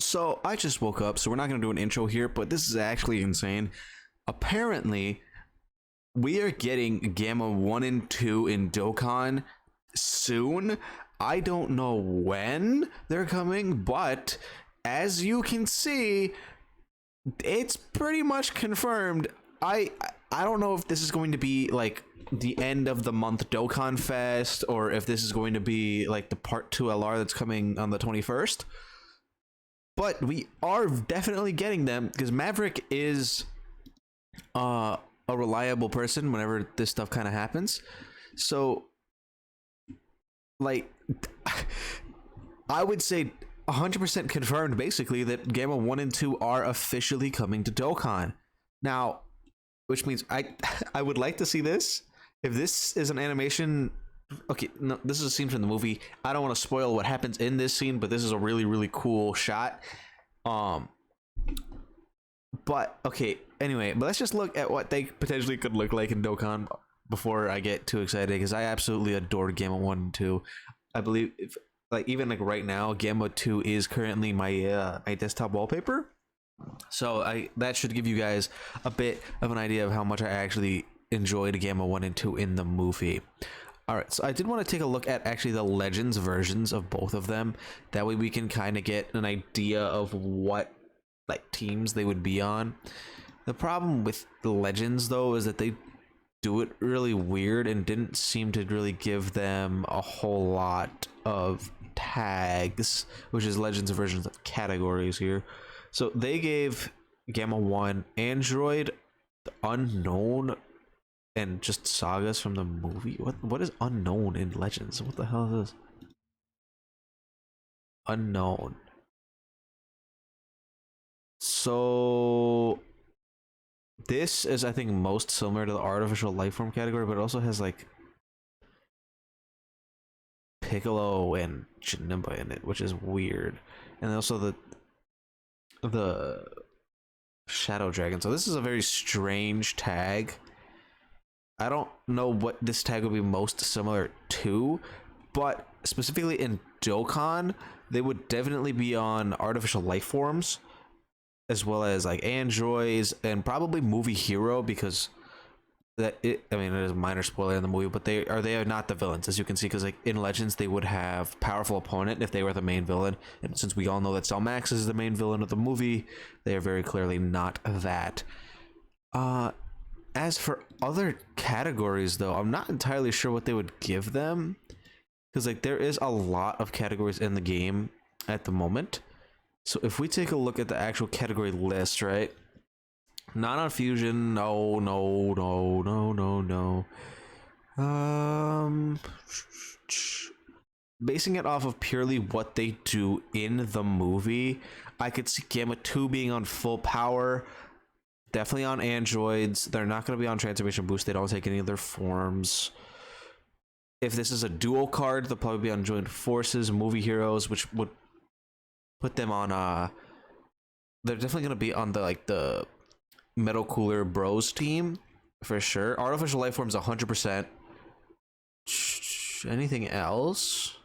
So I just woke up, so we're not gonna do an intro here, but this is actually insane. Apparently, we are getting Gamma 1 and 2 in Dokkan soon. I don't know when they're coming, but as you can see, it's pretty much confirmed. I don't know if this is going to be like the end of the month Dokkan Fest, or if this is going to be like the part 2 LR that's coming on the 21st. But we are definitely getting them because Maverick is a reliable person whenever this stuff kind of happens. So like I would say 100% confirmed basically that Gamma 1 and 2 are officially coming to Dokkan. Now, which means I would like to see this. If this is an animation, okay, no, this is a scene from the movie. I don't want to spoil what happens in this scene, but this is a really cool shot. But okay, anyway, but let's just look at what they potentially could look like in Dokkan before I get too excited, because I absolutely adore Gamma 1 and 2. I believe if like even like right now, Gamma 2 is currently my my desktop wallpaper. So that should give you guys a bit of an idea of how much I actually enjoyed Gamma 1 and 2 in the movie. Alright, so I did want to take a look at actually the Legends versions of both of them. That way we can kind of get an idea of what like teams they would be on. The problem with the Legends though is that they do it really weird and didn't seem to really give them a whole lot of tags, which is Legends versions of categories here. So they gave Gamma 1 Android, the Unknown, and just sagas from the movie. What is Unknown in Legends? What the hell is this? Unknown. So this is, I think, most similar to the artificial life form category, but it also has like Piccolo and Janemba in it, which is weird. And also the Shadow Dragon. So this is a very strange tag. I don't know what this tag would be most similar to, but specifically in Dokkan, they would definitely be on artificial life forms, as well as like androids and probably movie hero, because I mean, it is a minor spoiler in the movie, but they are not the villains, as you can see, because like in Legends they would have powerful opponent if they were the main villain, and since we all know that Cellmax is the main villain of the movie, they are very clearly not that. As for other categories though, I'm not entirely sure what they would give them, because like there is a lot of categories in the game at the moment. So if we take a look at the actual category list, right? Not on Fusion, no. Basing it off of purely what they do in the movie, I could see Gamma 2 being on full power, definitely on androids. They're not going to be on transformation boost. They don't take any of their forms. If this is a dual card, they'll probably be on joint forces, movie heroes, which would put them on they're definitely going to be on the Metal Cooler Bros team for sure. Artificial life forms 100%. Anything else?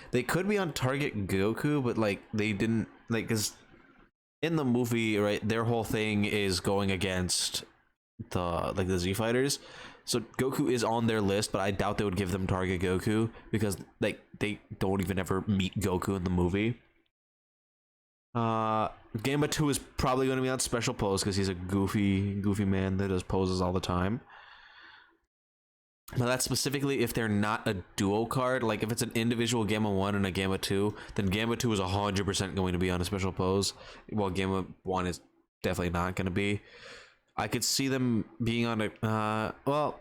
They could be on Target Goku, but like they didn't, like, because in the movie, right, their whole thing is going against the Z fighters. So Goku is on their list, but I doubt they would give them Target Goku, because like they don't even ever meet Goku in the movie. Gamma 2 is probably going to be on special pose because he's a goofy man that does poses all the time. But that's specifically if they're not a dual card. Like if it's an individual Gamma 1 and a Gamma 2, then Gamma 2 is 100% going to be on a special pose, while Gamma 1 is definitely not going to be. I could see them being on a well,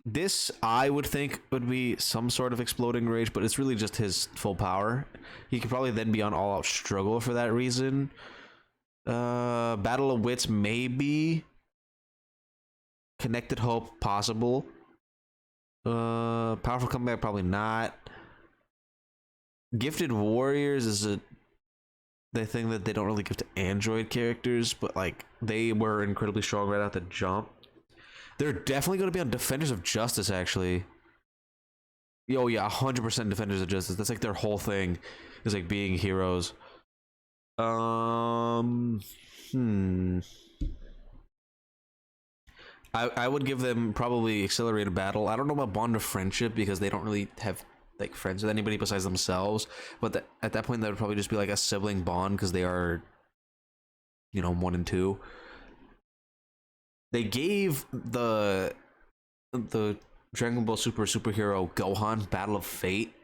this I would think would be some sort of exploding rage, but it's really just his full power. He could probably then be on all out struggle for that reason. Battle of Wits maybe. Connected Hope possible. Powerful Comeback probably not. Gifted Warriors is the thing that they don't really give to android characters, but like they were incredibly strong right out the jump. They're definitely going to be on Defenders of Justice, actually. Oh yeah, 100% Defenders of Justice. That's like their whole thing, is like being heroes. Hmm. I would give them probably Accelerated Battle. I don't know about Bond of Friendship because they don't really have like friends with anybody besides themselves. But at that point, that would probably just be like a sibling bond because they are, you know, 1 and 2. They gave the Dragon Ball Super superhero Gohan Battle of Fate,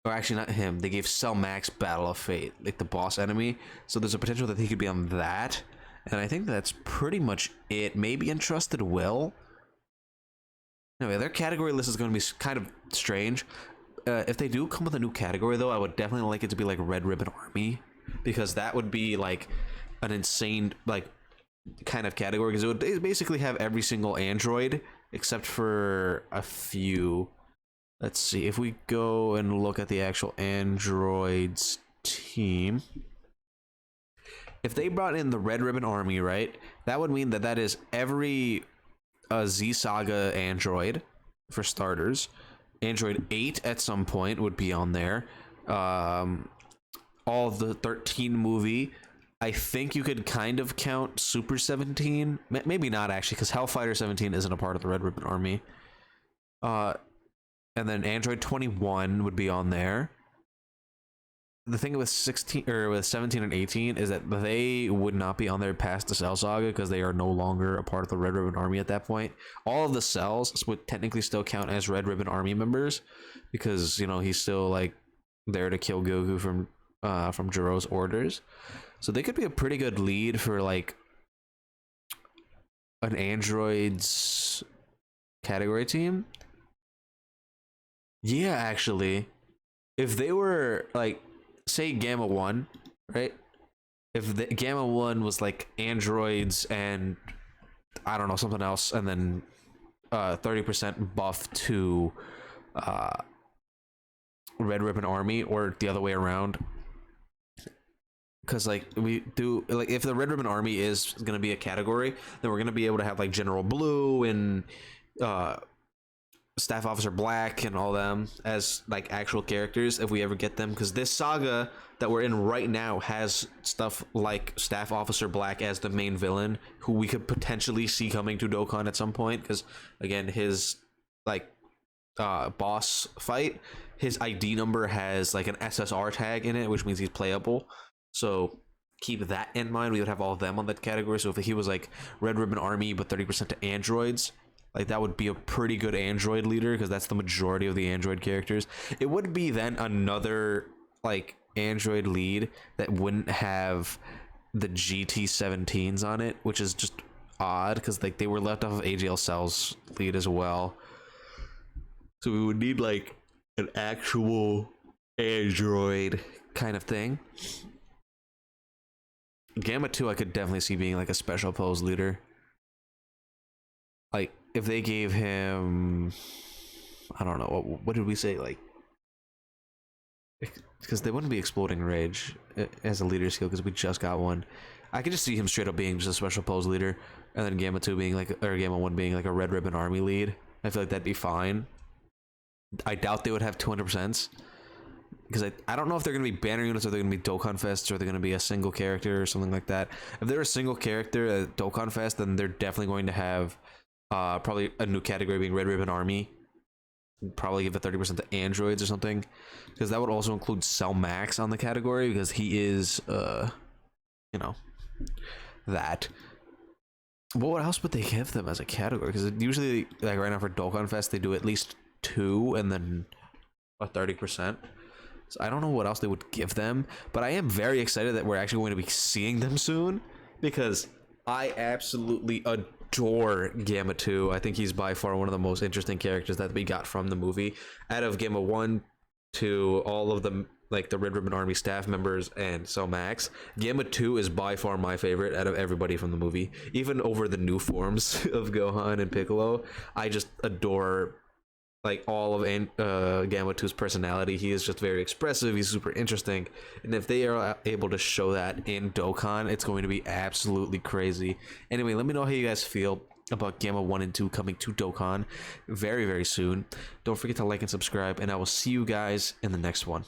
or actually not him. They gave Cell Max Battle of Fate, like the boss enemy. So there's a potential that he could be on that. And I think that's pretty much it. Maybe Entrusted Will. Anyway, their category list is going to be kind of strange. If they do come with a new category, though, I would definitely like it to be like Red Ribbon Army, because that would be like an insane like kind of category, because it would basically have every single android except for a few. Let's see if we go and look at the actual androids team. If they brought in the Red Ribbon Army, right, that would mean that that is every Z Saga android, for starters. Android 8 at some point would be on there. All of the 13 movie. I think you could kind of count Super 17. Maybe not, actually, because Hellfighter 17 isn't a part of the Red Ribbon Army. And then Android 21 would be on there. The thing with 16 or with 17 and 18 is that they would not be on there past the Cell Saga because they are no longer a part of the Red Ribbon Army at that point. All of the cells would technically still count as Red Ribbon Army members because, you know, he's still like there to kill Goku from Jiro's orders. So they could be a pretty good lead for like an androids category team. Yeah, actually, if they were like, say Gamma 1, right? If the Gamma 1 was like androids and I don't know, something else, and then 30% buff to Red Ribbon Army, or the other way around, because like we do, like if the Red Ribbon Army is going to be a category, then we're going to be able to have like General Blue and Staff Officer Black and all them as like actual characters if we ever get them, because this saga that we're in right now has stuff like Staff Officer Black as the main villain, who we could potentially see coming to Dokkan at some point, because again, his like boss fight, his ID number has like an SSR tag in it, which means he's playable. So keep that in mind. We would have all of them on that category. So if he was like Red Ribbon Army but 30% to androids, like that would be a pretty good android leader, because that's the majority of the android characters. It would be then another like android lead that wouldn't have the GT17s on it, which is just odd because like they were left off of AGL Cell's lead as well. So we would need like an actual android kind of thing. Gamma 2 I could definitely see being like a special pose leader. Like if they gave him, I don't know, what did we say, like, because they wouldn't be Exploding Rage as a leader skill because we just got one. I could just see him straight up being just a special pose leader, and then Gamma 2 being like, or Gamma 1 being like a Red Ribbon Army lead. I feel like that'd be fine. I doubt they would have 200%, because I don't know if they're going to be banner units, or they're going to be Dokkan Fests, or they're going to be a single character or something like that. If they're a single character at Dokkan Fest, then they're definitely going to have probably a new category being Red Ribbon Army. Probably give it 30% to androids or something, because that would also include Cell Max on the category, because he is you know, that. But what else would they give them as a category? Because usually, like right now for Dokkan Fest, they do at least 2 and then a 30%. So I don't know what else they would give them, but I am very excited that we're actually going to be seeing them soon, because I absolutely adore Gamma 2. I think he's by far one of the most interesting characters that we got from the movie. Out of Gamma 1 to all of them, like the Red Ribbon Army staff members and Cell Max, Gamma 2 is by far my favorite out of everybody from the movie. Even over the new forms of Gohan and Piccolo, I just adore like all of Gamma 2's personality. He is just very expressive, he's super interesting, and if they are able to show that in Dokkan, it's going to be absolutely crazy. Anyway, let me know how you guys feel. about Gamma 1 and 2 coming to Dokkan very, very soon. Don't forget to like and subscribe, and I will see you guys in the next one.